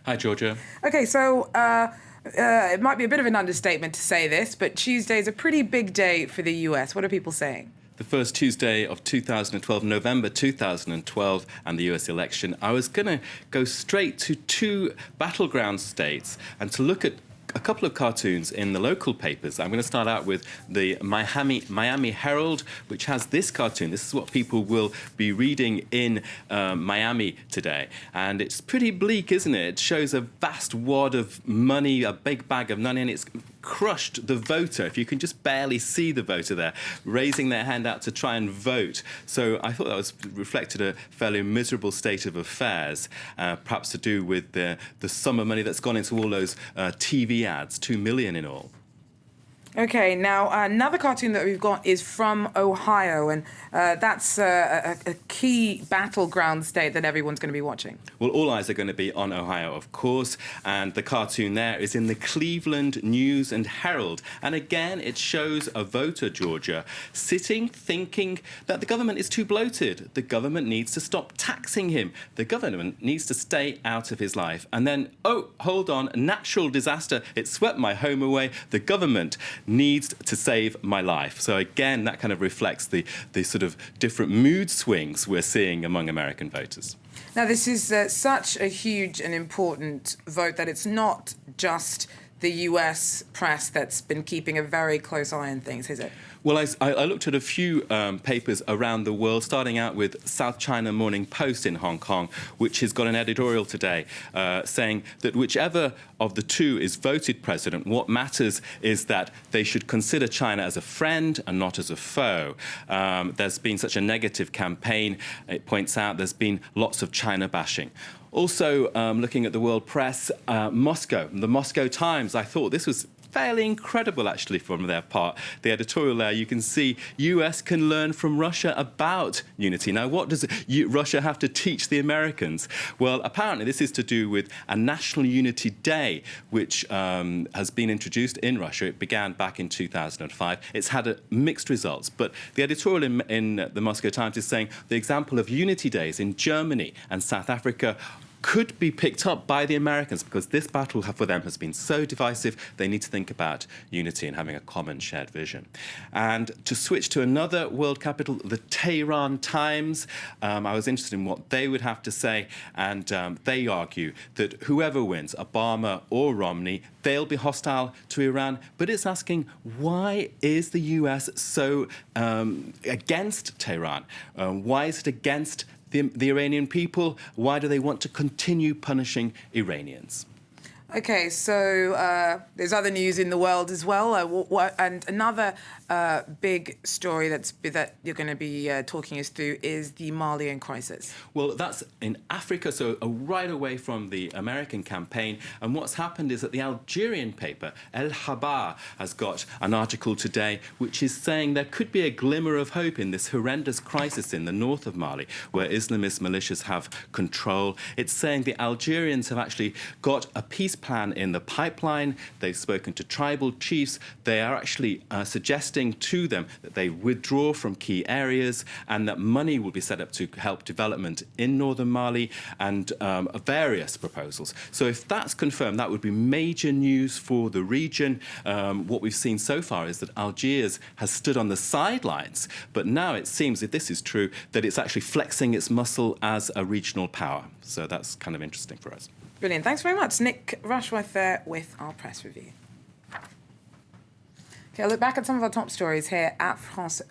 Hi, Georgia. Okay, so it might be a bit of an understatement to say this, but Tuesday is a pretty big day for the US. What are people saying? The first Tuesday of 2012, November 2012, and the US election. I was going to go straight to two battleground states and to look at a couple of cartoons in the local papers. I'm going to start out with the Miami Herald, which has this cartoon. This is what people will be reading in Miami today. And it's pretty bleak, isn't it? It shows a vast wad of money, a big bag of money, and it's crushed the voter. If you can just barely see the voter there, raising their hand out to try and vote. So I thought that reflected a fairly miserable state of affairs, perhaps to do with the sum of money that's gone into all those TV ads, 2 million in all. Okay, now another cartoon that we've got is from Ohio, and that's a key battleground state that everyone's going to be watching. Well, all eyes are going to be on Ohio, of course, and the cartoon there is in the Cleveland News and Herald. And again, it shows a voter, Georgia, sitting thinking that the government is too bloated. The government needs to stop taxing him. The government needs to stay out of his life. And then, oh, hold on, natural disaster. It swept my home away. The government needs to save my life. So again, that kind of reflects the sort of different mood swings we're seeing among American voters. Now, this is such a huge and important vote that it's not just the US press that's been keeping a very close eye on things, is it? Well, I looked at a few papers around the world, starting out with South China Morning Post in Hong Kong, which has got an editorial today saying that whichever of the two is voted president, what matters is that they should consider China as a friend and not as a foe. There's been such a negative campaign. It points out there's been lots of China bashing. Also, looking at the world press, Moscow, the Moscow Times, I thought this was fairly incredible, actually, from their part. The editorial there, you can see US can learn from Russia about unity. Now, what does Russia have to teach the Americans? Well, apparently this is to do with a National Unity Day, which has been introduced in Russia. It began back in 2005. It's had mixed results, but the editorial in the Moscow Times is saying the example of Unity Days in Germany and South Africa could be picked up by the Americans because this battle for them has been so divisive. They need to think about unity and having a common shared vision. And to switch to another world capital, the Tehran Times, I was interested in what they would have to say, and they argue that whoever wins, Obama or Romney, they'll be hostile to Iran. But it's asking, why is the US so against Tehran? Why is it against the Iranian people? Why do they want to continue punishing Iranians? Okay, so there's other news in the world as well, and another big story that you're going to be talking us through is the Malian crisis. Well, that's in Africa, so right away from the American campaign. And what's happened is that the Algerian paper, El Habar, has got an article today which is saying there could be a glimmer of hope in this horrendous crisis in the north of Mali, where Islamist militias have control. It's saying the Algerians have actually got a peace plan in the pipeline. They've spoken to tribal chiefs. They are actually suggesting to them that they withdraw from key areas and that money will be set up to help development in northern Mali, and various proposals. So if that's confirmed, that would be major news for the region. What we've seen so far is that Algiers has stood on the sidelines, but now it seems, if this is true, that it's actually flexing its muscle as a regional power. So that's kind of interesting for us. Brilliant. Thanks very much. Nick Rushworth there with our press review. Okay, I'll look back at some of our top stories here at France